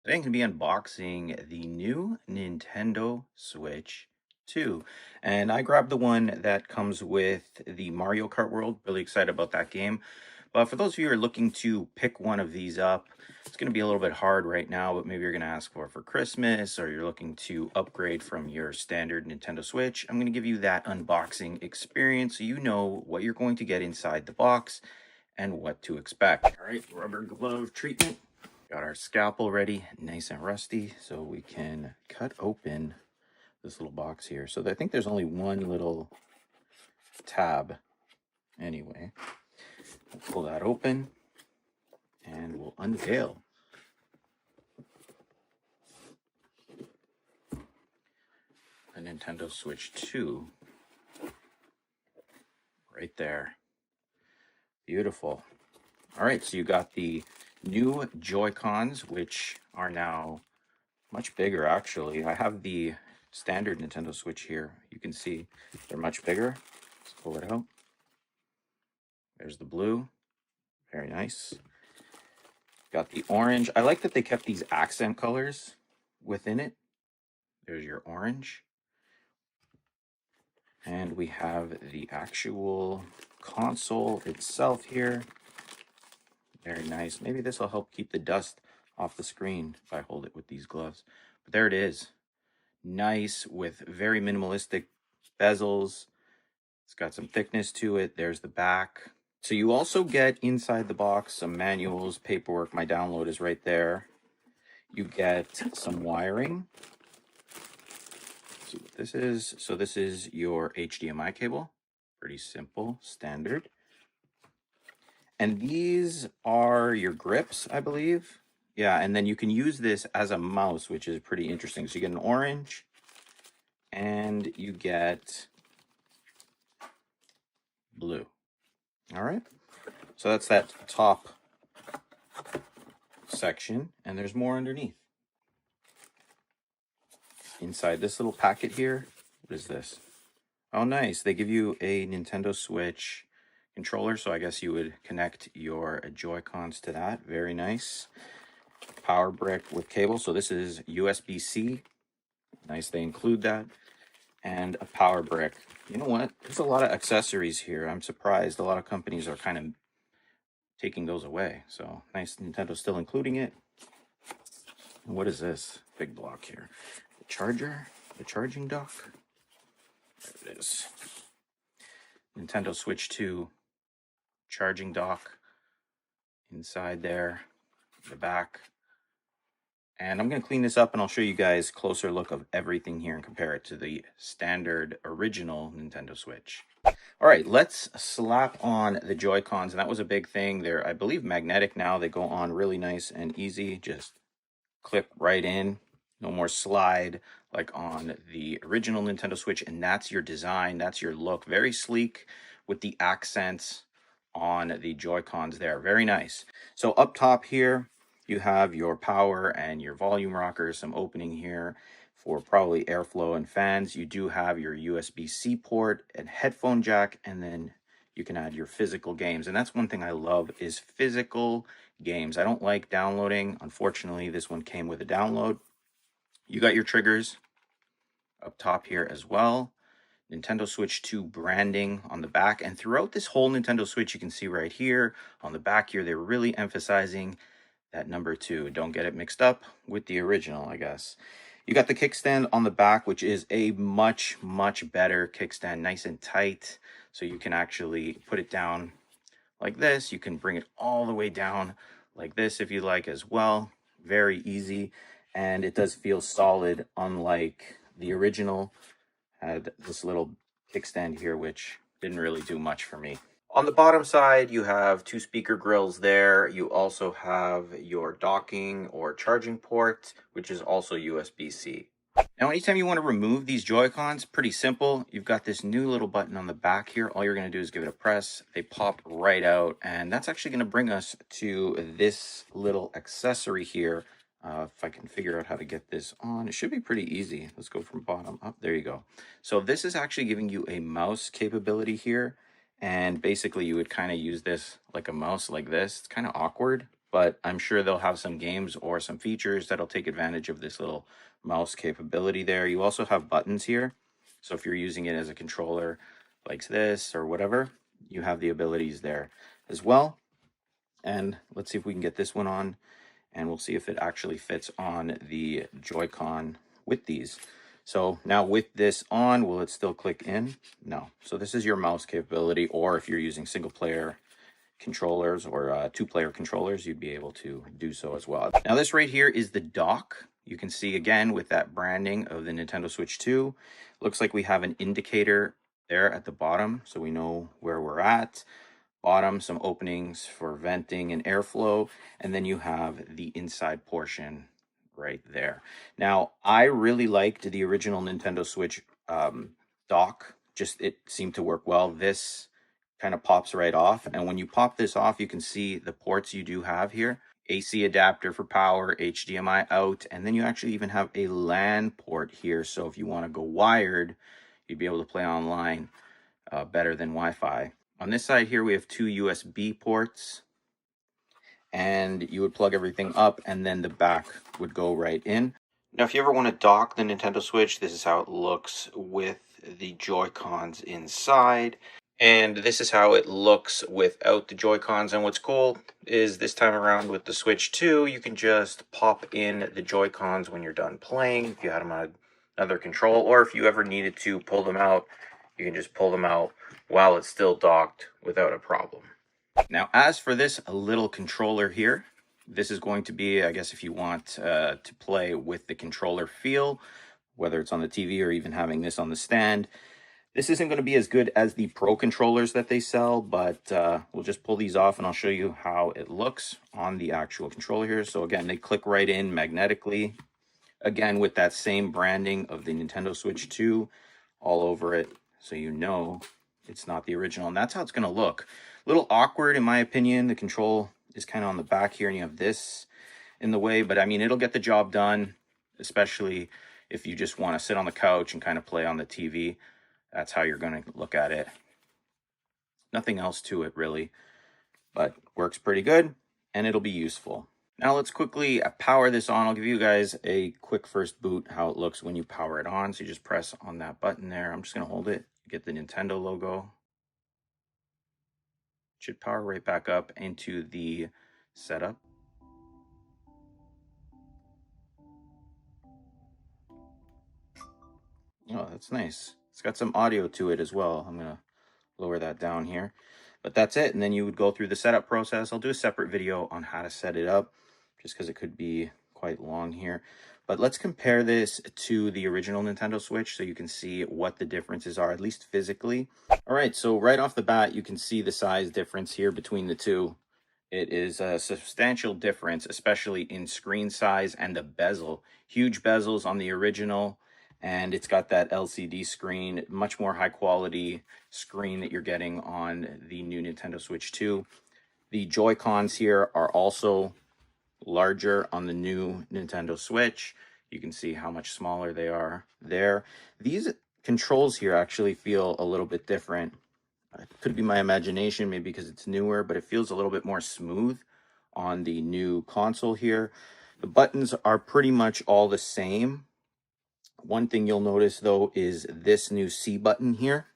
Today I'm going to be unboxing the new Nintendo Switch 2. And I grabbed the one that comes with the Mario Kart World. Really excited about that game. But for those of you who are looking to pick one of these up, it's going to be a little bit hard right now, but maybe you're going to ask for Christmas, or you're looking to upgrade from your standard Nintendo Switch. I'm going to give you that unboxing experience so you know what you're going to get inside the box and what to expect. All right, rubber glove treatment. Got our scalpel ready, nice and rusty, so we can cut open this little box here. So I think there's only one little tab anyway. We'll pull that open and we'll unveil the Nintendo Switch 2 right there. Beautiful. All right, so you got the new Joy-Cons, which are now much bigger actually. I have the standard Nintendo Switch here. You can see they're much bigger. Let's pull it out. There's the blue. Very nice. Got the orange. I like that they kept these accent colors within it. There's your orange. And we have the actual console itself here. Very nice. Maybe this will help keep the dust off the screen if I hold it with these gloves. But there it is. Nice with very minimalistic bezels. It's got some thickness to it. There's the back. So you also get inside the box some manuals, paperwork. My download is right there. You get some wiring. See what this is. So this is your HDMI cable. Pretty simple, standard. And these are your grips, I believe. Yeah, and then you can use this as a mouse, which is pretty interesting. So you get an orange and you get blue. All right. So that's that top section, and there's more underneath. Inside this little packet here, what is this? Oh, nice. They give you a Nintendo Switch controller, so I guess you would connect your Joy-Cons to that. Very nice. Power brick with cable. So this is USB-C. Nice, they include that. And a power brick. You know what? There's a lot of accessories here. I'm surprised. A lot of companies are kind of taking those away. So nice, Nintendo's still including it. And what is this big block here? The charger, the charging dock. There it is. Nintendo Switch 2 charging dock inside there, the back. And I'm going to clean this up and I'll show you guys a closer look of everything here and compare it to the standard original Nintendo Switch. All right, let's slap on the Joy-Cons. And that was a big thing. They're, I believe, magnetic now. They go on really nice and easy. Just clip right in. No more slide like on the original Nintendo Switch. And that's your design. That's your look. Very sleek with the accents on the Joy-Cons there. Very nice. So up top here, you have your power and your volume rockers, some opening here for probably airflow and fans. You do have your USB-C port and headphone jack, and then you can add your physical games. And that's one thing I love is physical games. I don't like downloading. Unfortunately, this one came with a download. You got your triggers up top here as well. Nintendo Switch 2 branding on the back. And throughout this whole Nintendo Switch, you can see right here on the back here, they're really emphasizing that number 2. Don't get it mixed up with the original, I guess. You got the kickstand on the back, which is a much, much better kickstand, nice and tight. So you can actually put it down like this. You can bring it all the way down like this if you like as well. Very easy. And it does feel solid, unlike the original. Had this little kickstand here, which didn't really do much for me. On the bottom side, you have 2 speaker grills there. You also have your docking or charging port, which is also USB-C. Now, anytime you want to remove these Joy-Cons, pretty simple. You've got this new little button on the back here. All you're going to do is give it a press. They pop right out, and that's actually going to bring us to this little accessory here. If I can figure out how to get this on, it should be pretty easy. Let's go from bottom up. There you go. So this is actually giving you a mouse capability here. And basically you would kind of use this like a mouse like this. It's kind of awkward. but I'm sure they'll have some games or some features that'll take advantage of this little mouse capability there. You also have buttons here. So if you're using it as a controller like this or whatever, you have the abilities there as well. And let's see if we can get this one on, and we'll see if it actually fits on the Joy-Con with these. So now with this on, will it still click in? No. So this is your mouse capability, or if you're using single player controllers or two-player controllers, you'd be able to do so as well. Now this right here is the dock. You can see again with that branding of the Nintendo Switch 2. Looks like we have an indicator there at the bottom, so we know where we're at. Bottom, some openings for venting and airflow, and then you have the inside portion right there. Now, I really liked the original Nintendo Switch dock. Just it seemed to work well. This kind of pops right off, and when you pop this off, you can see the ports you do have here. AC adapter for power, HDMI out, and then you actually even have a LAN port here. So if you want to go wired, you'd be able to play online better than Wi-Fi. On this side here, we have two USB ports, and you would plug everything up, and then the back would go right in. Now, if you ever want to dock the Nintendo Switch, this is how it looks with the Joy-Cons inside. And this is how it looks without the Joy-Cons. And what's cool is this time around with the Switch 2, you can just pop in the Joy-Cons when you're done playing. If you had them on another control, or if you ever needed to pull them out, you can just pull them out while it's still docked without a problem. Now, as for this little controller here, this is going to be, I guess, if you want to play with the controller feel, whether it's on the TV or even having this on the stand. This isn't going to be as good as the Pro controllers that they sell, but we'll just pull these off and I'll show you how it looks on the actual controller here. So again, they click right in magnetically. Again, with that same branding of the Nintendo Switch 2 all over it, so you know it's not the original. And that's how it's going to look. A little awkward, in my opinion. The control is kind of on the back here, and you have this in the way. But, I mean, it'll get the job done, especially if you just want to sit on the couch and kind of play on the TV. That's how you're going to look at it. Nothing else to it, really. But works pretty good, and it'll be useful. Now let's quickly power this on. I'll give you guys a quick first boot, how it looks when you power it on. So you just press on that button there. I'm just going to hold it, get the Nintendo logo. Should power right back up into the setup. Oh, that's nice. It's got some audio to it as well. I'm going to lower that down here. But that's it. And then you would go through the setup process. I'll do a separate video on how to set it up, just because it could be quite long here. But let's compare this to the original Nintendo Switch so you can see what the differences are, at least physically. All right, so right off the bat, you can see the size difference here between the two. It is a substantial difference, especially in screen size and the bezel. Huge bezels on the original, and it's got that LCD screen, much more high quality screen that you're getting on the new Nintendo Switch 2. The Joy-Cons here are also larger on the new Nintendo Switch. You can see how much smaller they are there. These controls here actually feel a little bit different. It could be my imagination, maybe because it's newer, but it feels a little bit more smooth on the new console here. The buttons are pretty much all the same. One thing you'll notice though is this new C button here.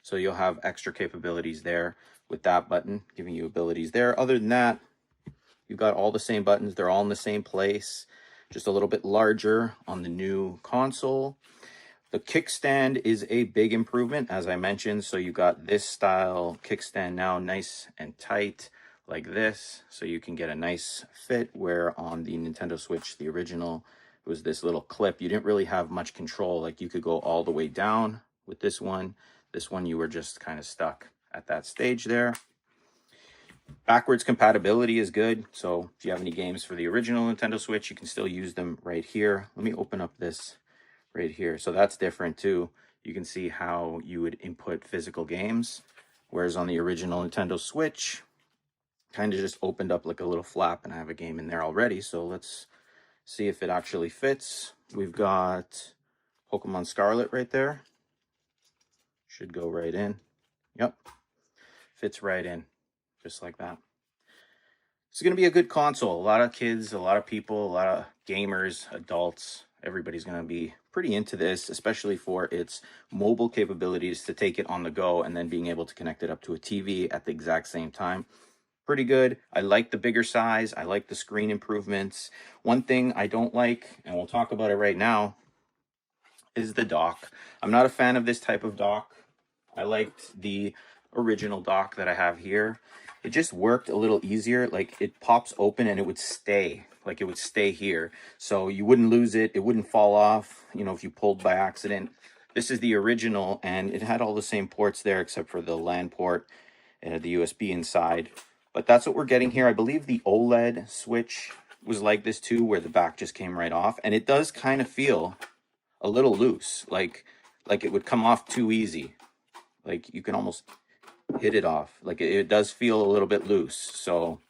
So you'll have extra capabilities there with that button, giving you abilities there. Other than that, you've got all the same buttons. They're all in the same place, just a little bit larger on the new console. The kickstand is a big improvement, as I mentioned. So you got this style kickstand now, nice and tight like this. So you can get a nice fit, where on the Nintendo Switch, the original, it was this little clip. You didn't really have much control. Like you could go all the way down with this one. This one, you were just kind of stuck at that stage there. Backwards compatibility is good. So if you have any games for the original Nintendo Switch, you can still use them right here. Let me open up this right here. So that's different too. You can see how you would input physical games, whereas on the original Nintendo Switch, kind of just opened up like a little flap, and I have a game in there already. So let's see if it actually fits. We've got Pokemon Scarlet right there. Should go right in. Yep, fits right in, just like that. It's going to be a good console. A lot of kids, a lot of people, a lot of gamers, adults, everybody's going to be pretty into this, especially for its mobile capabilities to take it on the go and then being able to connect it up to a TV at the exact same time. Pretty good. I like the bigger size. I like the screen improvements. One thing I don't like, and we'll talk about it right now, is the dock. I'm not a fan of this type of dock. I liked the original dock that I have here. It just worked a little easier. Like it pops open and it would stay. Like it would stay here. So you wouldn't lose it. It wouldn't fall off, you know, if you pulled by accident. This is the original and it had all the same ports there except for the LAN port and the USB inside. But that's what we're getting here. I believe the OLED switch was like this too, where the back just came right off. And it does kind of feel a little loose, like it would come off too easy. Like you can almost hit it off. Like it does feel a little bit loose. So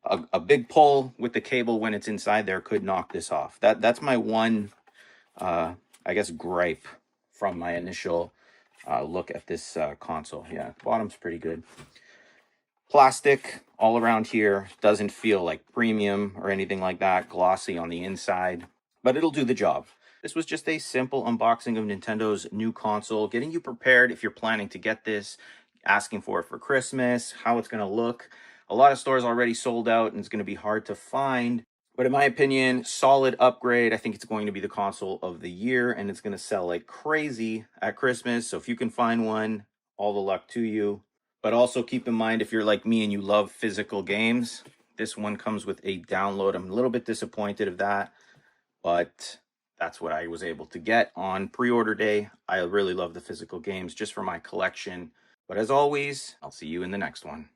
a big pull with the cable when it's inside there could knock this off. That's my one, I guess, gripe from my initial look at this console. Yeah, the bottom's pretty good. Plastic all around here, doesn't feel like premium or anything like that. Glossy on the inside, but it'll do the job. This was just a simple unboxing of Nintendo's new console, getting you prepared if you're planning to get this, asking for it for Christmas, how it's going to look. A lot of stores already sold out and it's going to be hard to find. But in my opinion, solid upgrade. I think it's going to be the console of the year and it's going to sell like crazy at Christmas. So if you can find one, all the luck to you. But also keep in mind, if you're like me and you love physical games, this one comes with a download. I'm a little bit disappointed of that, but that's what I was able to get on pre-order day. I really love the physical games just for my collection. But as always, I'll see you in the next one.